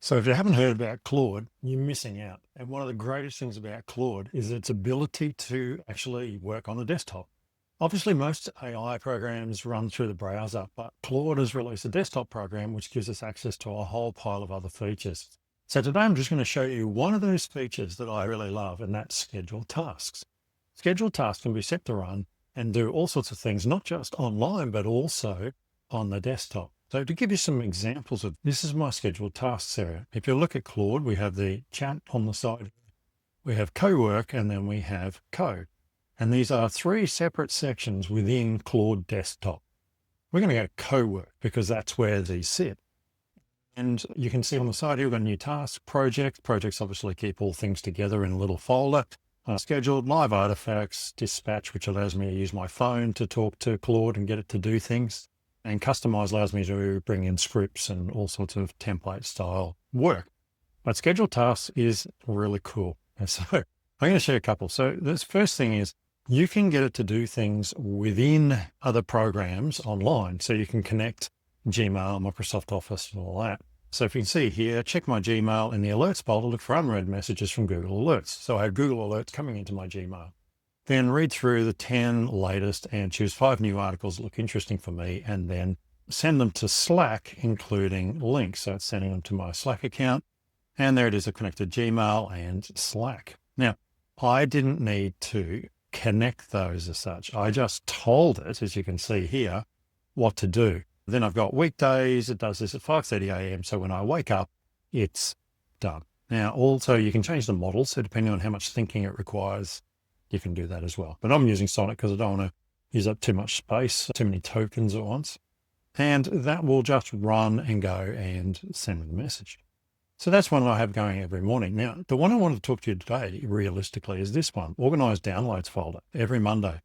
So if you haven't heard about Claude, you're missing out. And one of the greatest things about Claude is its ability to actually work on the desktop. Obviously, most AI programs run through the browser, but Claude has released a desktop program which gives us access to a whole pile of other features. So today I'm just going to show you one of those features that I really love, and that's scheduled tasks. Scheduled tasks can be set to run and do all sorts of things, not just online, but also on the desktop. So to give you some examples of this is my scheduled tasks area. If you look at Claude, we have the chat on the side, we have co-work, and then we have code. And these are three separate sections within Claude Desktop. We're going to go co-work because that's where these sit. And you can see on the side here, we've got new tasks, projects. Projects obviously keep all things together in a little folder. Scheduled, live artifacts, dispatch, which allows me to use my phone to talk to Claude and get it to do things. And customize allows me to bring in scripts and all sorts of template style work. But scheduled tasks is really cool. And so I'm going to show you a couple. So this first thing is you can get it to do things within other programs online. So you can connect Gmail, Microsoft Office, and all that. So if you can see here, check my Gmail in the alerts folder, look for unread messages from Google Alerts. So I have Google Alerts coming into my Gmail. Then read through the 10 latest and choose 5 new articles that look interesting for me, and then send them to Slack, including links. So it's sending them to my Slack account. And there it is, a connected Gmail and Slack. Now, I didn't need to connect those as such. I just told it, as you can see here, what to do. Then I've got weekdays. It does this at 5:30 a.m. So when I wake up, it's done. Now, also you can change the model. So depending on how much thinking it requires, you can do that as well. But I'm using Sonic because I don't want to use up too much space, too many tokens at once. And that will just run and go and send me the message. So that's one I have going every morning. Now, the one I want to talk to you today, realistically, is this one, organized downloads folder every Monday.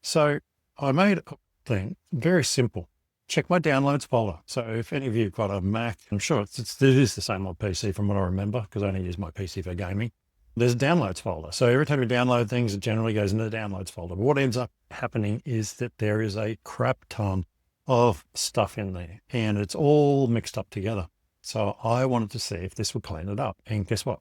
So I made a thing very simple. Check my downloads folder. So if any of you have got a Mac, I'm sure it is the same on PC from what I remember, because I only use my PC for gaming. There's a downloads folder. So every time you download things, it generally goes into the downloads folder. But what ends up happening is that there is a crap ton of stuff in there, and it's all mixed up together. So I wanted to see if this would clean it up. And guess what?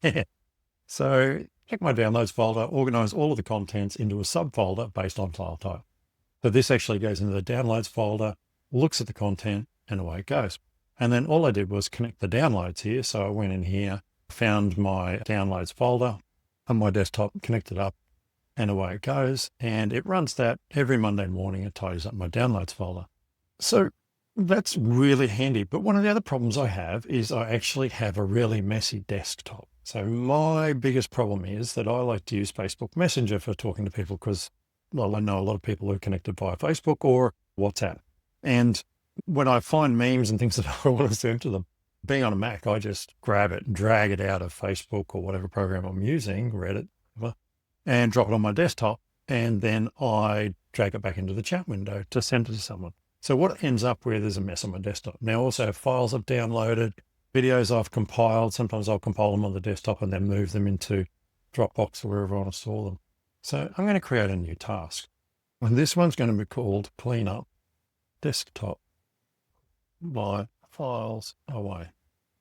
Yeah. So check my downloads folder, organize all of the contents into a subfolder based on file type. So this actually goes into the downloads folder, looks at the content, and away it goes. And then all I did was connect the downloads here. So I went in here, found my downloads folder on my desktop, connected up, and away it goes. And it runs that every Monday morning. It tidies up my downloads folder. So that's really handy. But one of the other problems I have is I actually have a really messy desktop. So my biggest problem is that I like to use Facebook Messenger for talking to people because, well, I know a lot of people who are connected via Facebook or WhatsApp. And when I find memes and things that I want to send to them, being on a Mac, I just grab it and drag it out of Facebook or whatever program I'm using, Reddit, and drop it on my desktop. And then I drag it back into the chat window to send it to someone. So what ends up with is a mess on my desktop. Now, also files I've downloaded, videos I've compiled. Sometimes I'll compile them on the desktop and then move them into Dropbox or wherever I want to store them. So I'm going to create a new task. And this one's going to be called Clean Up Desktop by Files Away.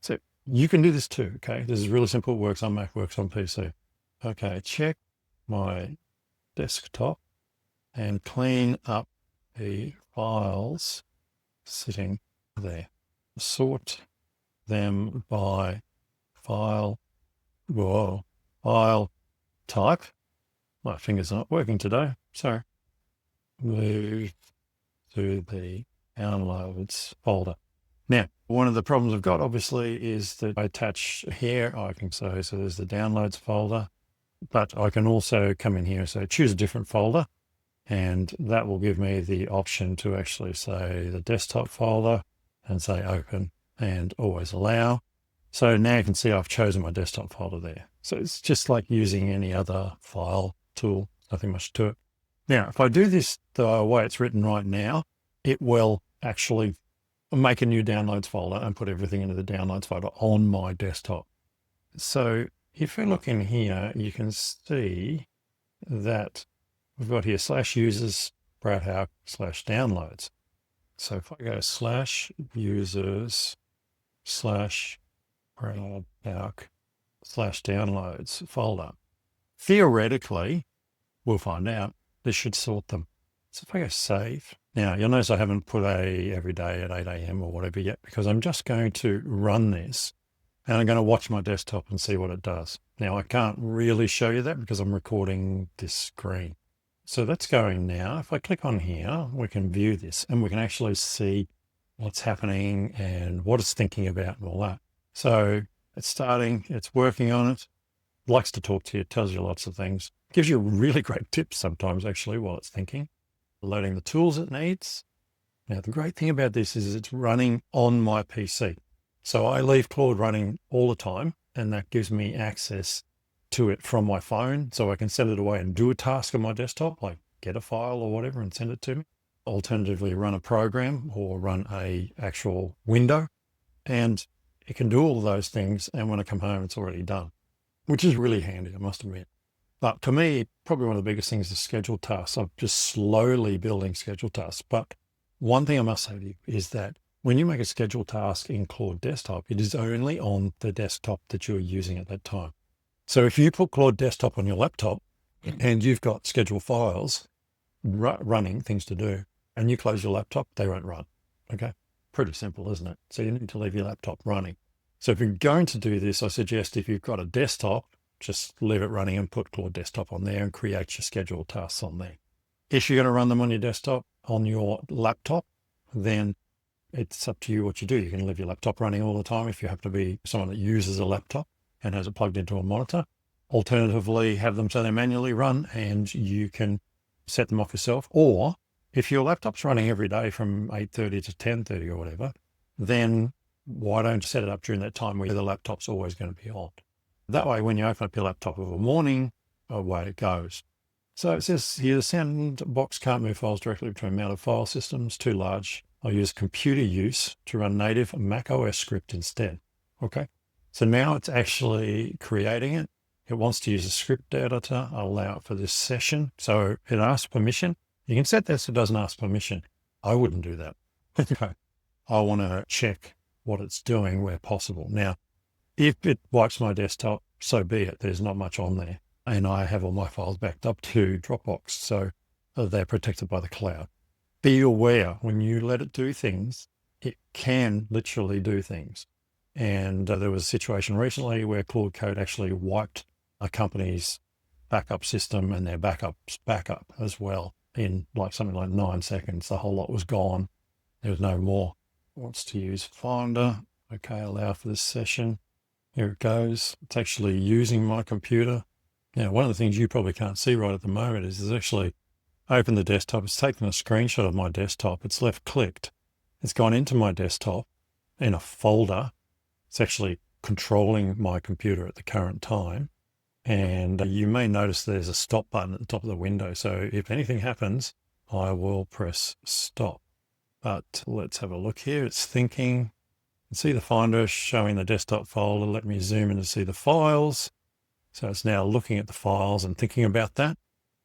So you can do this too, okay? This is really simple. It works on Mac, works on PC. Okay, check my desktop and clean up the files sitting there. Sort them by file type. My finger's not working today, so move to the downloads folder. Now, one of the problems I've got obviously is that I attach here, I can say, so there's the downloads folder, but I can also come in here and say, choose a different folder. And that will give me the option to actually say the desktop folder and say open and always allow. So now you can see I've chosen my desktop folder there. So it's just like using any other file tool, nothing much to it. Now, if I do this the way it's written right now, it will actually make a new downloads folder and put everything into the downloads folder on my desktop. So if we look in here, you can see that we've got here /users, Brad Hauck /downloads. So if I go /users Hauck /downloads folder. Theoretically, we'll find out, this should sort them. So if I go save, now you'll notice I haven't put a every day at 8 a.m. or whatever yet, because I'm just going to run this and I'm going to watch my desktop and see what it does. Now I can't really show you that because I'm recording this screen. So that's going now. If I click on here, we can view this and we can actually see what's happening and what it's thinking about and all that. So it's starting, it's working on it, likes to talk to you, tells you lots of things, gives you really great tips sometimes actually while it's thinking, loading the tools it needs. Now the great thing about this is it's running on my PC. So I leave Claude running all the time and that gives me access to it from my phone. So I can send it away and do a task on my desktop, like get a file or whatever and send it to me. Alternatively, run a program or run a actual window, and it can do all of those things. And when I come home, it's already done, which is really handy, I must admit. But to me, probably one of the biggest things is scheduled tasks. I'm just slowly building scheduled tasks. But one thing I must say to you is that when you make a scheduled task in Claude Desktop, it is only on the desktop that you're using at that time. So if you put Claude Desktop on your laptop and you've got scheduled files running, things to do, and you close your laptop, they won't run. Okay. Pretty simple, isn't it? So you need to leave your laptop running. So if you're going to do this, I suggest if you've got a desktop, just leave it running and put Claude Desktop on there and create your scheduled tasks on there. If you're going to run them on your desktop, on your laptop, then it's up to you what you do. You can leave your laptop running all the time if you happen to be someone that uses a laptop and has it plugged into a monitor. Alternatively, have them so they manually run and you can set them off yourself. Or if your laptop's running every day from 8:30 to 10:30 or whatever, then why don't you set it up during that time where the laptop's always going to be on? That way, when you open up your laptop of a morning, away it goes. So it says here, the sandbox can't move files directly between mounted file systems, too large. I'll use computer use to run native Mac OS script instead. Okay. So now it's actually creating it. It wants to use a script editor. I'll allow it for this session. So it asks permission. You can set this so it doesn't ask permission. I wouldn't do that. Okay. I want to check what it's doing where possible. Now, if it wipes my desktop, so be it. There's not much on there. And I have all my files backed up to Dropbox. So they're protected by the cloud. Be aware when you let it do things, it can literally do things. And there was a situation recently where Claude Code actually wiped a company's backup system and their backups backup as well in like something like 9 seconds. The whole lot was gone. There was no more. Wants to use Finder. Okay, allow for this session. Here it goes. It's actually using my computer. Now, one of the things you probably can't see right at the moment is it's actually opened the desktop. It's taken a screenshot of my desktop. It's left clicked. It's gone into my desktop in a folder. It's actually controlling my computer at the current time. And you may notice there's a stop button at the top of the window. So if anything happens, I will press stop. But let's have a look here. It's thinking. You can see the Finder showing the desktop folder. Let me zoom in to see the files. So it's now looking at the files and thinking about that.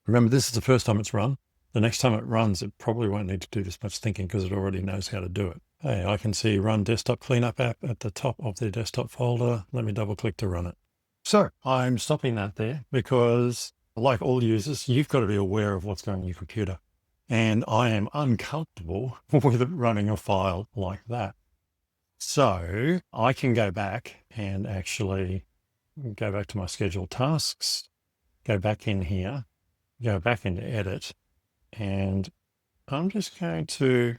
Remember, this is the first time it's run. The next time it runs, it probably won't need to do this much thinking because it already knows how to do it. Hey, I can see run desktop cleanup app at the top of the desktop folder. Let me double click to run it. So I'm stopping that there because, like all users, you've got to be aware of what's going on your computer. And I am uncomfortable with running a file like that. So I can go back and actually go back to my scheduled tasks, go back in here, go back into edit, and I'm just going to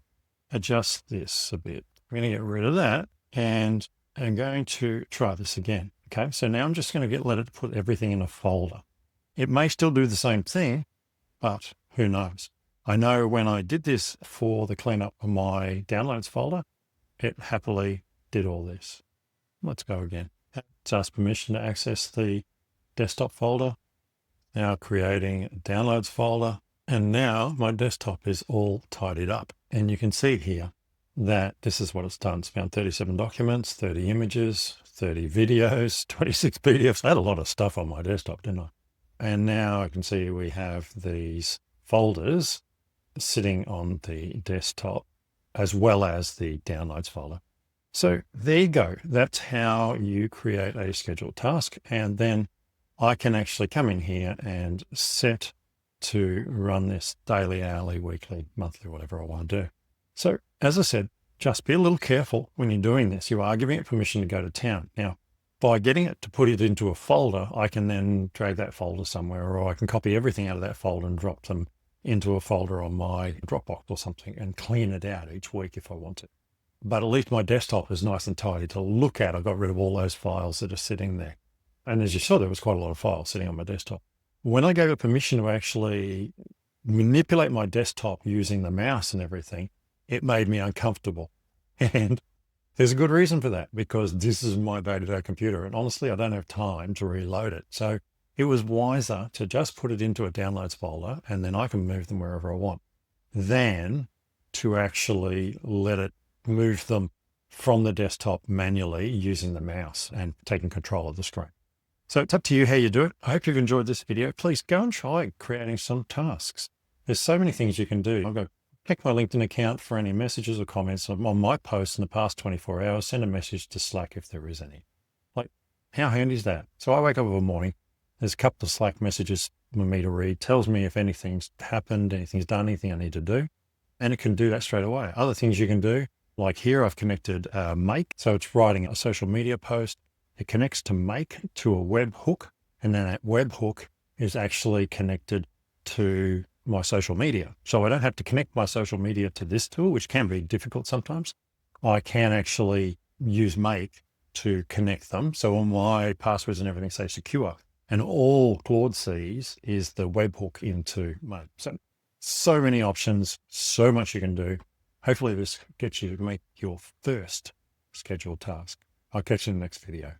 adjust this a bit. I'm going to get rid of that and I'm going to try this again. Okay, so now I'm just going to let it put everything in a folder. It may still do the same thing, but who knows? I know when I did this for the cleanup of my downloads folder, it happily did all this. Let's go again. It's asked permission to access the desktop folder. Now creating a downloads folder. And now my desktop is all tidied up. And you can see here that this is what it's done. It's found 37 documents, 30 images, 30 videos, 26 PDFs. I had a lot of stuff on my desktop, didn't I? And now I can see we have these folders sitting on the desktop as well as the downloads folder. So there you go. That's how you create a scheduled task. And then I can actually come in here and set to run this daily, hourly, weekly, monthly, whatever I want to do. So as I said, just be a little careful when you're doing this. You are giving it permission to go to town. Now, by getting it to put it into a folder, I can then drag that folder somewhere, or I can copy everything out of that folder and drop them into a folder on my Dropbox or something and clean it out each week if I want to. But at least my desktop is nice and tidy to look at. I got rid of all those files that are sitting there. And as you saw, there was quite a lot of files sitting on my desktop. When I gave it permission to actually manipulate my desktop using the mouse and everything, it made me uncomfortable. And there's a good reason for that, because this is my day-to-day computer. And honestly, I don't have time to reload it. So it was wiser to just put it into a downloads folder, and then I can move them wherever I want, than to actually let it move them from the desktop manually using the mouse and taking control of the screen. So it's up to you how you do it. I hope you've enjoyed this video. Please go and try creating some tasks. There's so many things you can do. I'll go check my LinkedIn account for any messages or comments on my posts in the past 24 hours. Send a message to Slack if there is any. Like, how handy is that? So I wake up in the morning. There's a couple of Slack messages for me to read. Tells me if anything's happened, anything's done, anything I need to do. And it can do that straight away. Other things you can do, like here, I've connected Make. So it's writing a social media post. It connects to Make to a webhook, and then that webhook is actually connected to my social media. So I don't have to connect my social media to this tool, which can be difficult sometimes. I can actually use Make to connect them. So all my passwords and everything say secure, and all Claude sees is the webhook into Make. So many options, so much you can do. Hopefully this gets you to make your first scheduled task. I'll catch you in the next video.